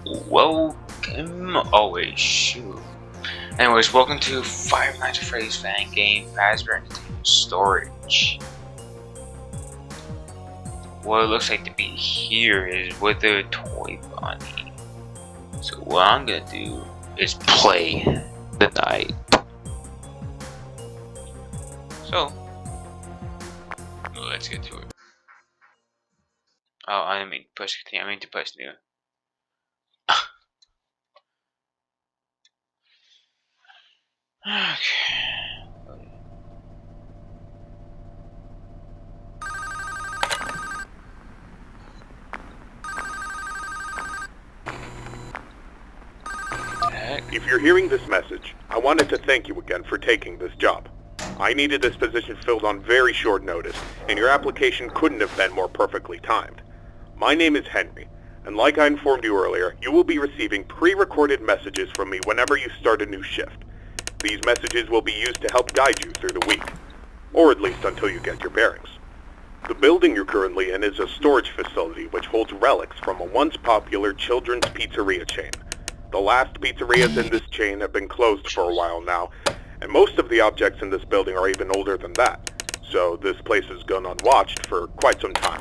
Welcome. Oh wait, shoot. Anyways, welcome to Five Nights at Freddy's fan game, Fazbear Entertainment Storage. What it looks like to be here is with a toy bunny. So what I'm gonna do is play the night. So let's get to it. Oh, I didn't mean to push continue. I mean to push new. Okay. If you're hearing this message, I wanted to thank you again for taking this job. I needed this position filled on very short notice, and your application couldn't have been more perfectly timed. My name is Henry, and like I informed you earlier, you will be receiving pre-recorded messages from me whenever you start a new shift. These messages will be used to help guide you through the week, or at least until you get your bearings. The building you're currently in is a storage facility which holds relics from a once popular children's pizzeria chain. The last pizzerias in this chain have been closed for a while now, and most of the objects in this building are even older than that, so this place has gone unwatched for quite some time.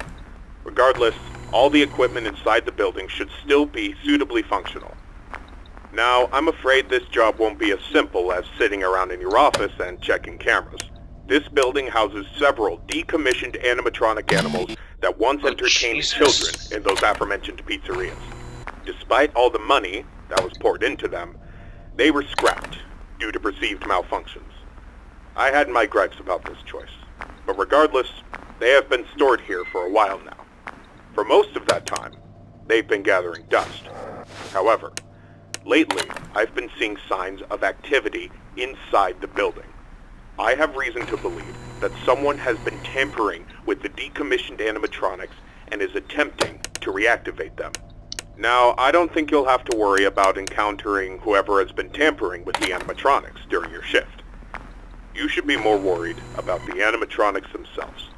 Regardless, all the equipment inside the building should still be suitably functional. Now, I'm afraid this job won't be as simple as sitting around in your office and checking cameras. This building houses several decommissioned animatronic animals that once entertained children in those aforementioned pizzerias. Despite all the money that was poured into them, they were scrapped due to perceived malfunctions. I had my gripes about this choice, but regardless, they have been stored here for a while now. For most of that time, they've been gathering dust. However, lately, I've been seeing signs of activity inside the building. I have reason to believe that someone has been tampering with the decommissioned animatronics and is attempting to reactivate them. Now, I don't think you'll have to worry about encountering whoever has been tampering with the animatronics during your shift. You should be more worried about the animatronics themselves.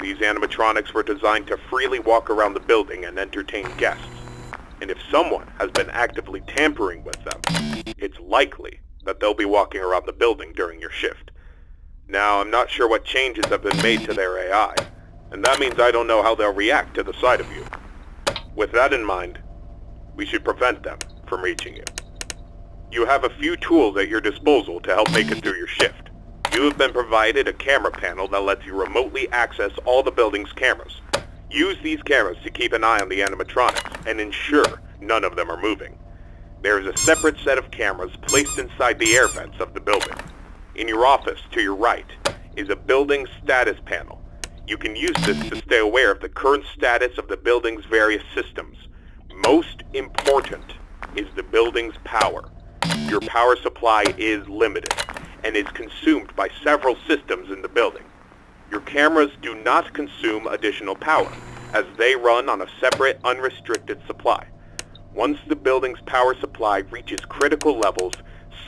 These animatronics were designed to freely walk around the building and entertain guests. And if someone has been actively tampering with them, it's likely that they'll be walking around the building during your shift. Now, I'm not sure what changes have been made to their AI, and that means I don't know how they'll react to the sight of you. With that in mind, we should prevent them from reaching you. You have a few tools at your disposal to help make it through your shift. You have been provided a camera panel that lets you remotely access all the building's cameras. Use these cameras to keep an eye on the animatronics and ensure none of them are moving. There is a separate set of cameras placed inside the air vents of the building. In your office, to your right, is a building status panel. You can use this to stay aware of the current status of the building's various systems. Most important is the building's power. Your power supply is limited and is consumed by several systems in the building. Your cameras do not consume additional power, as they run on a separate, unrestricted supply. Once the building's power supply reaches critical levels,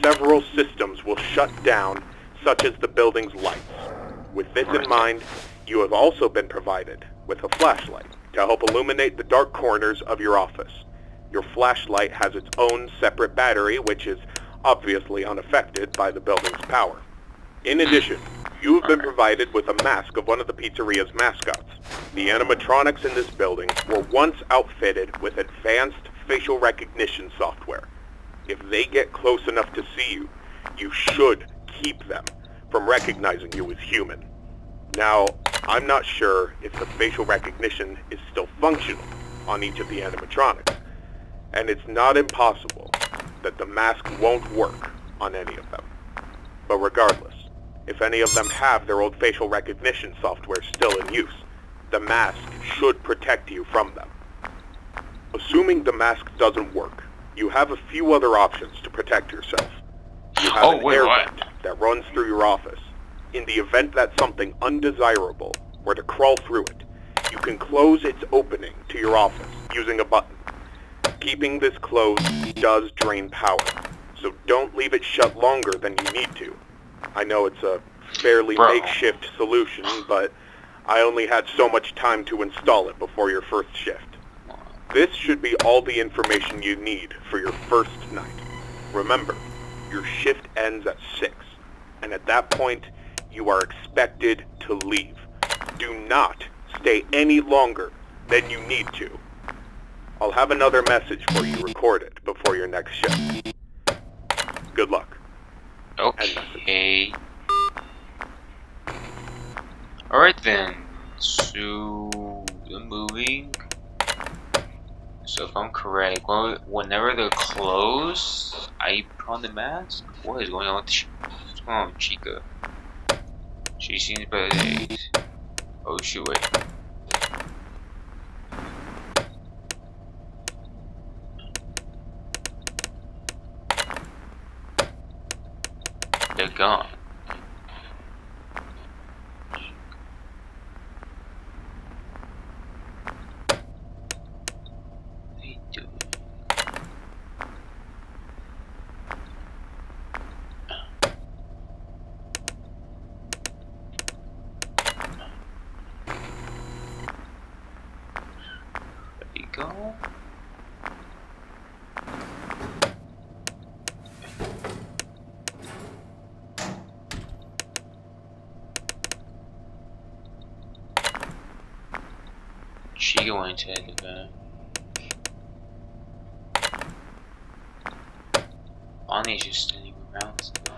several systems will shut down, such as the building's lights. With this in mind, you have also been provided with a flashlight to help illuminate the dark corners of your office. Your flashlight has its own separate battery, which is obviously unaffected by the building's power. In addition, you have been provided with a mask of one of the pizzeria's mascots. The animatronics in this building were once outfitted with advanced facial recognition software. If they get close enough to see you, you should keep them from recognizing you as human. Now, I'm not sure if the facial recognition is still functional on each of the animatronics, and it's not impossible that the mask won't work on any of them. But regardless, if any of them have their old facial recognition software still in use, the mask should protect you from them. Assuming the mask doesn't work, you have a few other options to protect yourself. You have an air vent that runs through your office. In the event that something undesirable were to crawl through it, you can close its opening to your office using a button. Keeping this closed does drain power, so don't leave it shut longer than you need to. I know it's a fairly makeshift solution, but I only had so much time to install it before your first shift. This should be all the information you need for your first night. Remember, your shift ends at 6, and at that point, you are expected to leave. Do not stay any longer than you need to. I'll have another message for you recorded before your next shift. Good luck. Okay. Alright then. So, the moving. So if I'm correct, whenever they're closed, I put on the mask? What is going on with what's going on with Chica? She seems better days. Oh shoot, wait. They're gone. Go. She went to the event. Bonnie's just standing around still.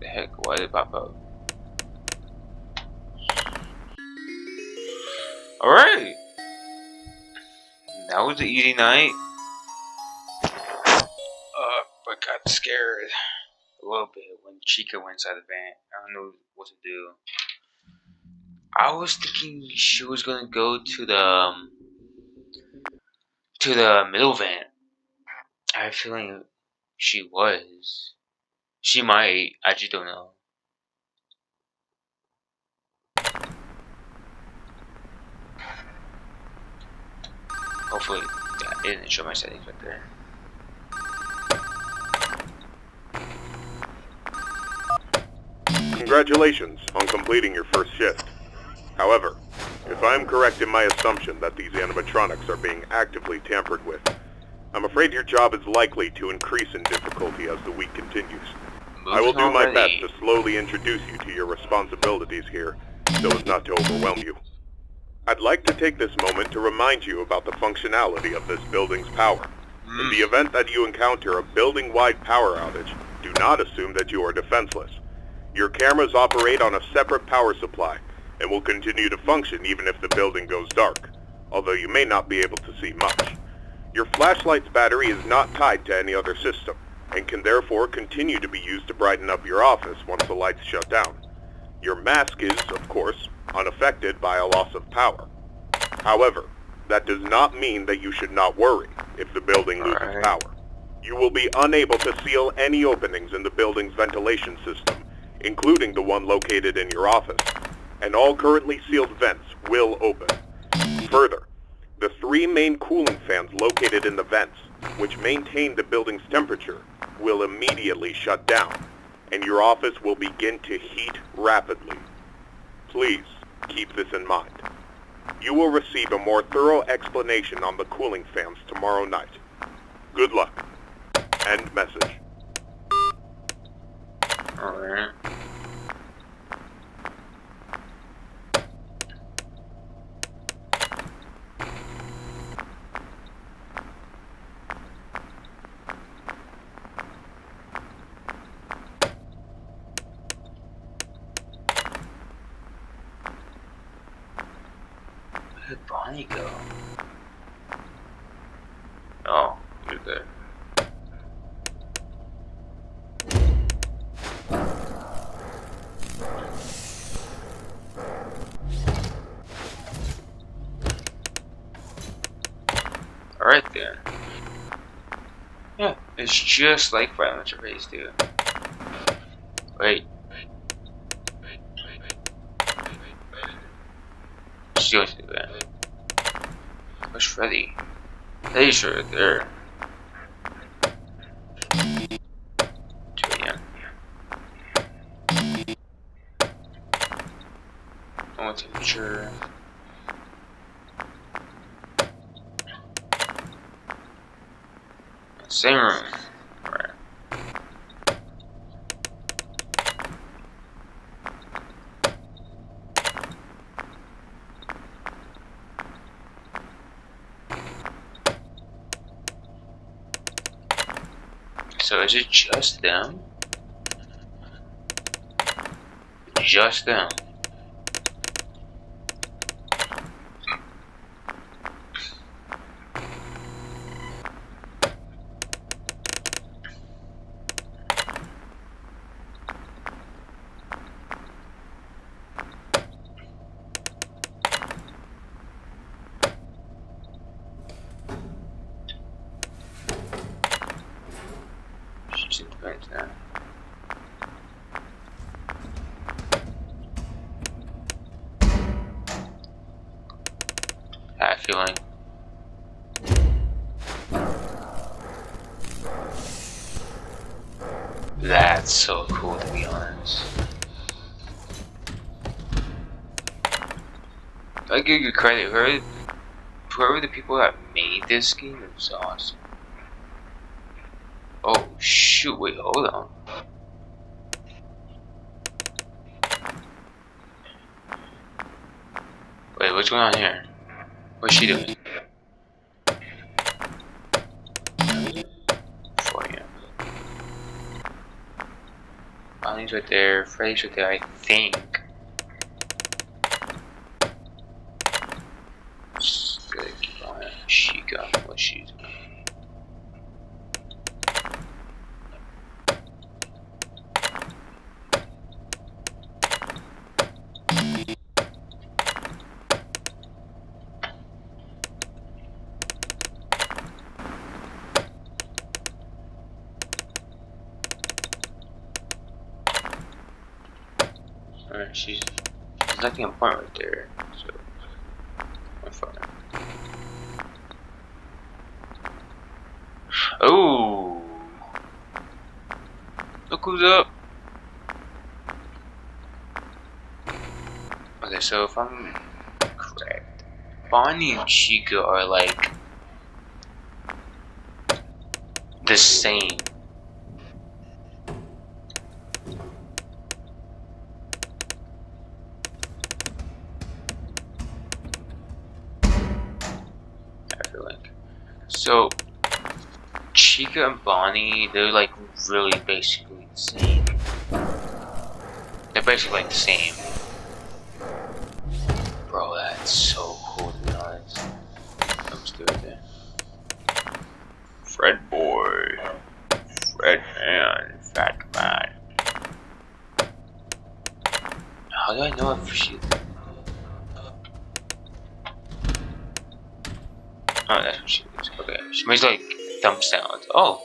The heck? Why did it pop up? Alright! That was an easy night. But got scared a little bit when Chica went inside the van. I don't know what to do. I was thinking she was gonna go to the middle van. I have a feeling she was. She might. I just don't know. Hopefully, yeah, it didn't show my settings right there. Congratulations on completing your first shift. However, if I am correct in my assumption that these animatronics are being actively tampered with, I'm afraid your job is likely to increase in difficulty as the week continues. I will do my best to slowly introduce you to your responsibilities here, so as not to overwhelm you. I'd like to take this moment to remind you about the functionality of this building's power. In the event that you encounter a building-wide power outage, do not assume that you are defenseless. Your cameras operate on a separate power supply, and will continue to function even if the building goes dark, although you may not be able to see much. Your flashlight's battery is not tied to any other system, and can therefore continue to be used to brighten up your office once the lights shut down. Your mask is, of course, unaffected by a loss of power. However, that does not mean that you should not worry if the building loses power. You will be unable to seal any openings in the building's ventilation system, including the one located in your office, and all currently sealed vents will open. Further, the 3 main cooling fans located in the vents, which maintain the building's temperature, will immediately shut down, and your office will begin to heat rapidly. Please keep this in mind. You will receive a more thorough explanation on the cooling fans tomorrow night. Good luck. End message. Alright. Where did Bonnie go? Oh, you're there. Alright then. Yeah, it's just like Five Nights at Freddy's, dude. Wait. She wants to do that. Where's Freddy? Freddy's right there. 2 a.m. Normal temperature. Same room. Alright. So is it just them? Just them. She's in defense now. I have a feeling. That's so cool, to be honest. I give you credit. Whoever the people that made this game is awesome. Oh shoot! Wait, hold on. Wait, what's going on here? What's she doing? Bonnie's right there. Freddy's right there, I think. Just gotta keep on Chica, what she's doing. Alright, she's nothing important right there, so I'm fine. Oh, look who's up. Okay, so if I'm correct, Bonnie and Chica are like the same. So, Chica and Bonnie, they're like really basically the same. They're basically like the same. Bro, that's so cool to be honest. I'm still there. Fred boy. Fred man. Fat man. How do I know if she... Oh, that's what she is. Okay. She makes like thumb sounds. Oh.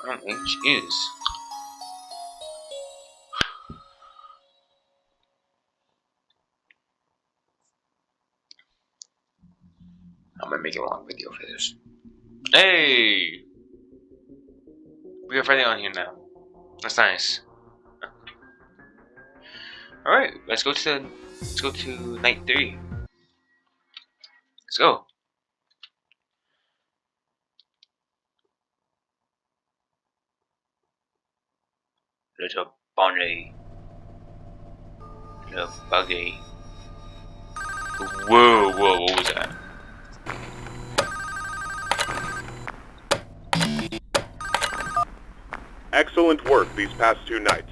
Finally, she is. I'm gonna make a long video for this. Hey! We got Freddy on here now. That's nice. Alright, let's go to night 3. Let's go. Little bunny. Little buggy. Whoa, whoa, what was that? Excellent work these past 2 nights.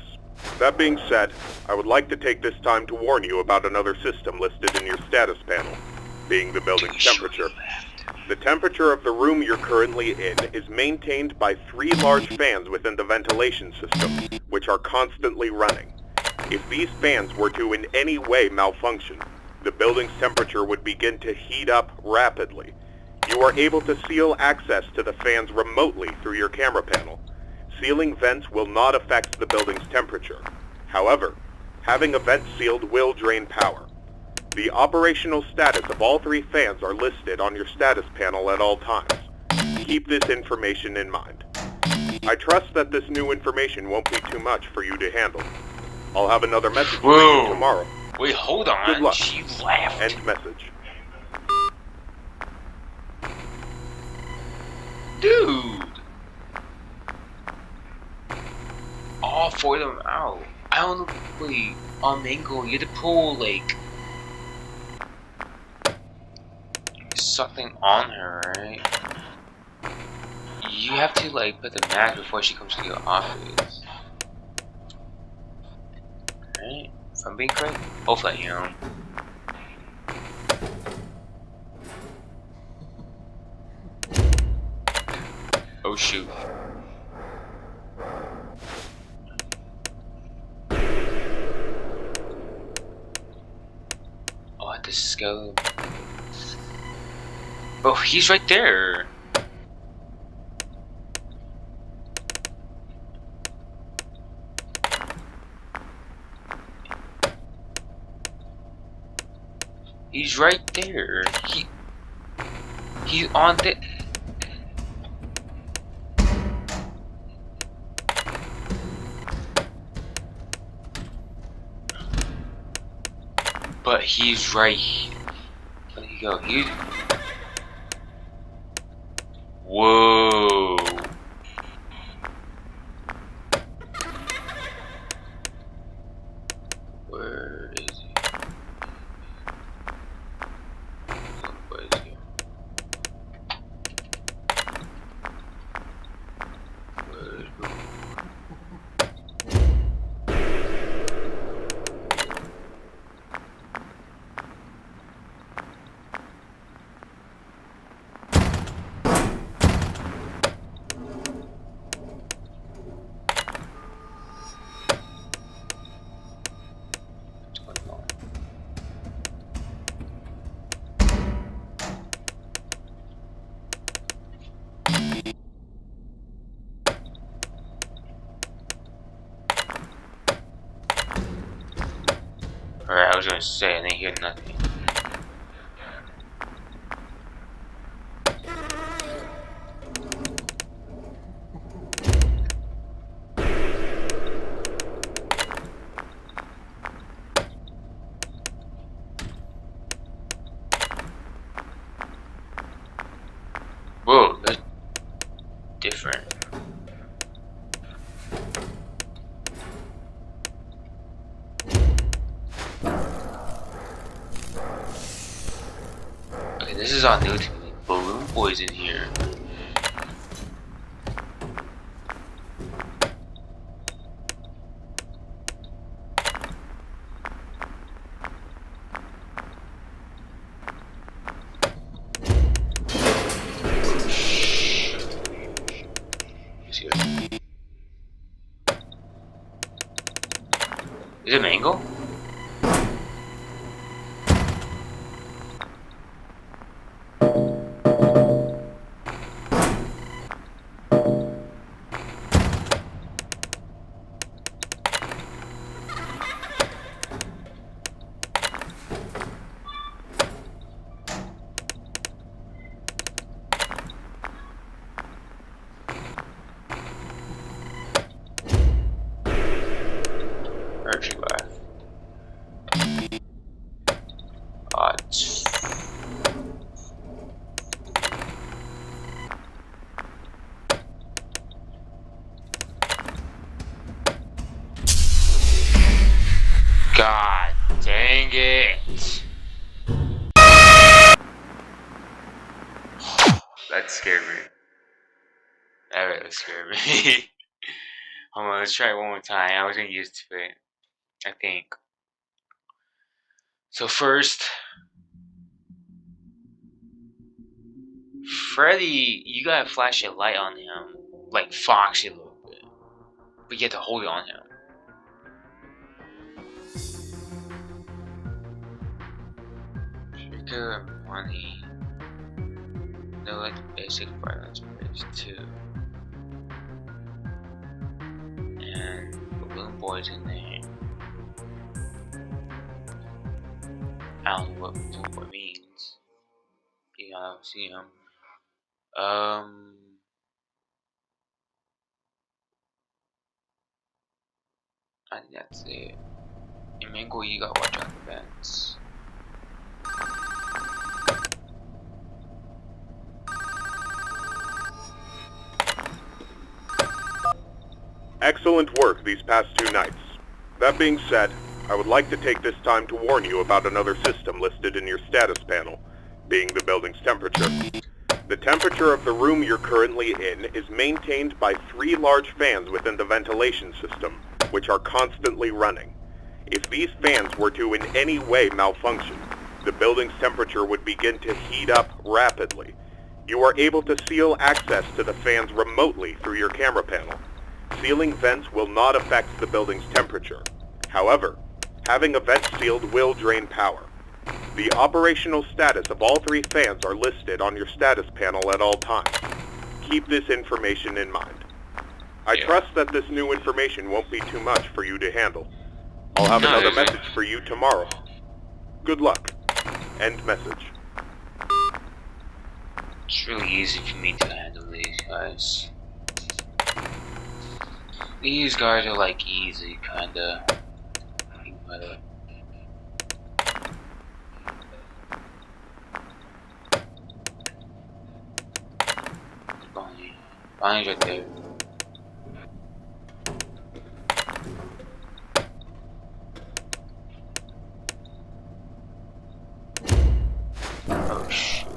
That being said, I would like to take this time to warn you about another system listed in your status panel, being the building's temperature. The temperature of the room you're currently in is maintained by 3 large fans within the ventilation system, which are constantly running. If these fans were to in any way malfunction, the building's temperature would begin to heat up rapidly. You are able to seal access to the fans remotely through your camera panel. Sealing vents will not affect the building's temperature. However, having a vent sealed will drain power. The operational status of all 3 fans are listed on your status panel at all times. Keep this information in mind. I trust that this new information won't be too much for you to handle. I'll have another message for you tomorrow. Wait, hold on. Good luck. She laughed. End message. Dude! All four of them out. I don't know. Wait, on Mango, you have to pull like something on her, right? You have to like put the mask before she comes to your office. Right? If I'm being correct? Hopefully I am. Oh shoot. Oh, the skeleton. Oh, he's right there. He's right there. He's on the. But he's right here. Where'd he go? Whoa. Where is he? Where is he? Where is he? Alright, I was gonna say, I didn't hear nothing. Whoa, that's different. Okay, this is all new to me. Balloon Boy's in here. Is it Mango? Where'd she go? God dang it! That scared me. That really scared me. Hold on, let's try it one more time. I was getting used to it, I think. So first, Freddy, you gotta flash a light on him, like Foxy a little bit, but you have to hold it on him. Trigger money. No, like the basic violence base too. And Balloon Boy's in there. I don't know what Balloon Boy means. You know, I don't see him. I think that's it. In Mango, you gotta watch out the vents. Excellent work these past 2 nights. That being said, I would like to take this time to warn you about another system listed in your status panel, being the building's temperature. The temperature of the room you're currently in is maintained by 3 large fans within the ventilation system, which are constantly running. If these fans were to in any way malfunction, the building's temperature would begin to heat up rapidly. You are able to seal access to the fans remotely through your camera panel. Sealing vents will not affect the building's temperature. However, having a vent sealed will drain power. The operational status of all 3 fans are listed on your status panel at all times. Keep this information in mind. I trust that this new information won't be too much for you to handle. I'll have another message for you tomorrow. Good luck. End message. It's really easy for me to handle these guys. These guys are like easy, kinda. Bonnie's right there. Oh shit.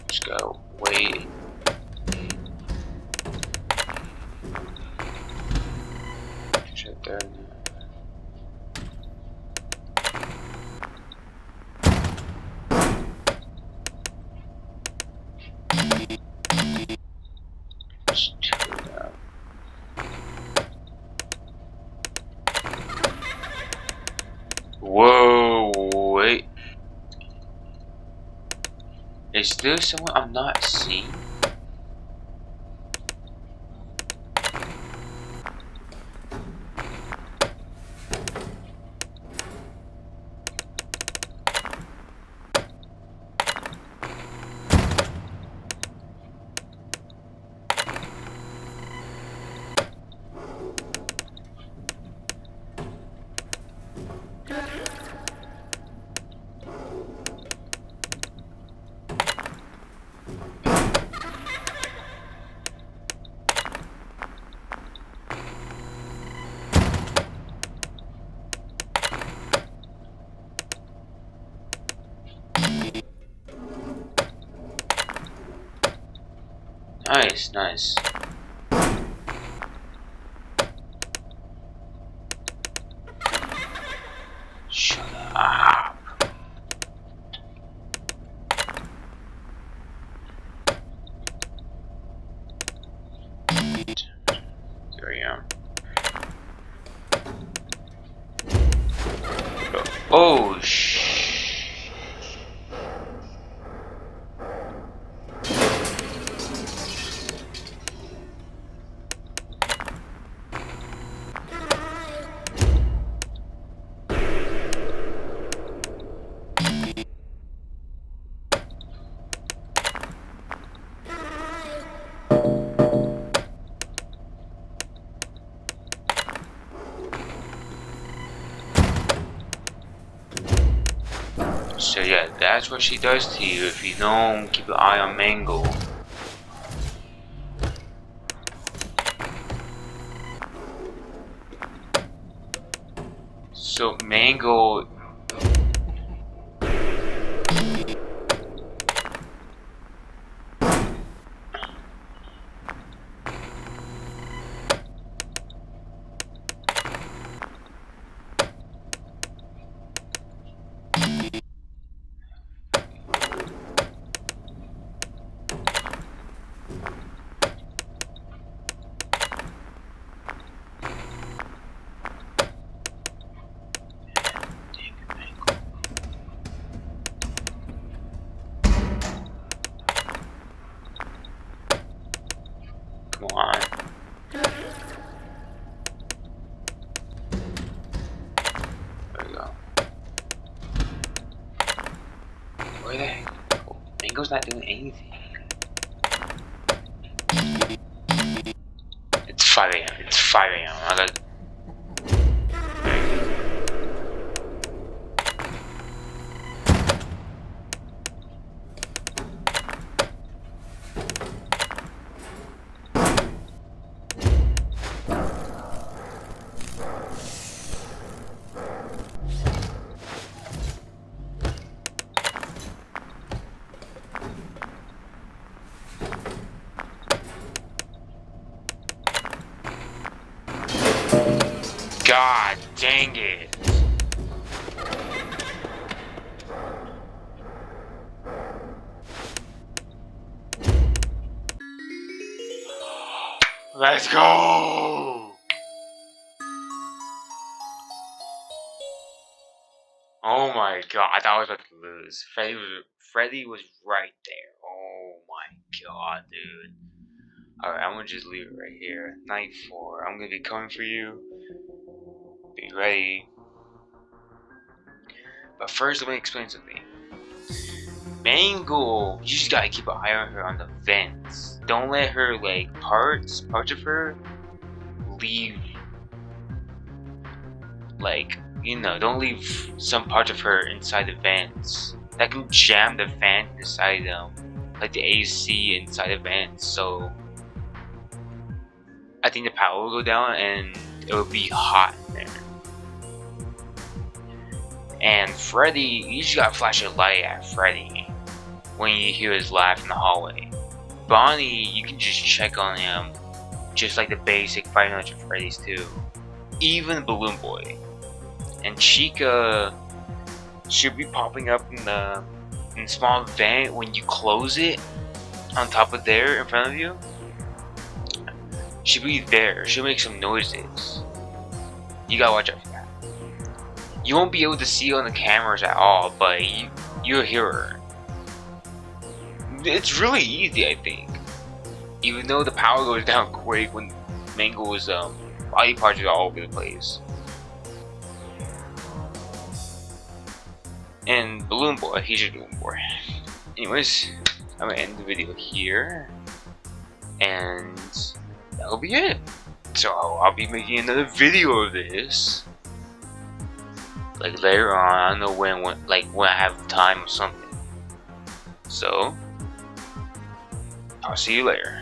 Just gotta wait. She's right there now. Just chill it out. Whoa, wait. Is there someone I'm not seeing? Nice, nice. Shut up. There we go. Oh, so yeah, that's what she does to you if you don't keep an eye on Mango. So Mango... Where the heck? Mango's not doing anything. It's 5 a.m. It's 5 a.m. I got. God dang it! Let's go! Oh my god, I thought I was about to lose. Freddy was right there. Oh my god, dude. Alright, I'm gonna just leave it right here. Night 4. I'm gonna be coming for you. Be ready. But first, let me explain something. Mangle, you just gotta keep an eye on her on the vents. Don't let her, like, parts of her leave, like, you know, don't leave some parts of her inside the vents. That can jam the fan inside them, like the AC inside the vents. So I think the power will go down and it will be hot in there. And Freddy, you just gotta flash a light at Freddy when you hear his laugh in the hallway. Bonnie, you can just check on him, just like the basic Five Nights at Freddy's too. Even Balloon Boy. And Chica should be popping up in the small vent when you close it on top of there in front of you. She'll be there. She'll make some noises. You gotta watch out for that. You won't be able to see on the cameras at all, but you'll hear her. It's really easy, I think. Even though the power goes down quick when Mangle's body parts are all over the place. And Balloon Boy, he's just Balloon Boy. Anyways, I'm gonna end the video here. And that'll be it. So I'll be making another video of this. Like later on, I don't know when I have time or something. So I'll see you later.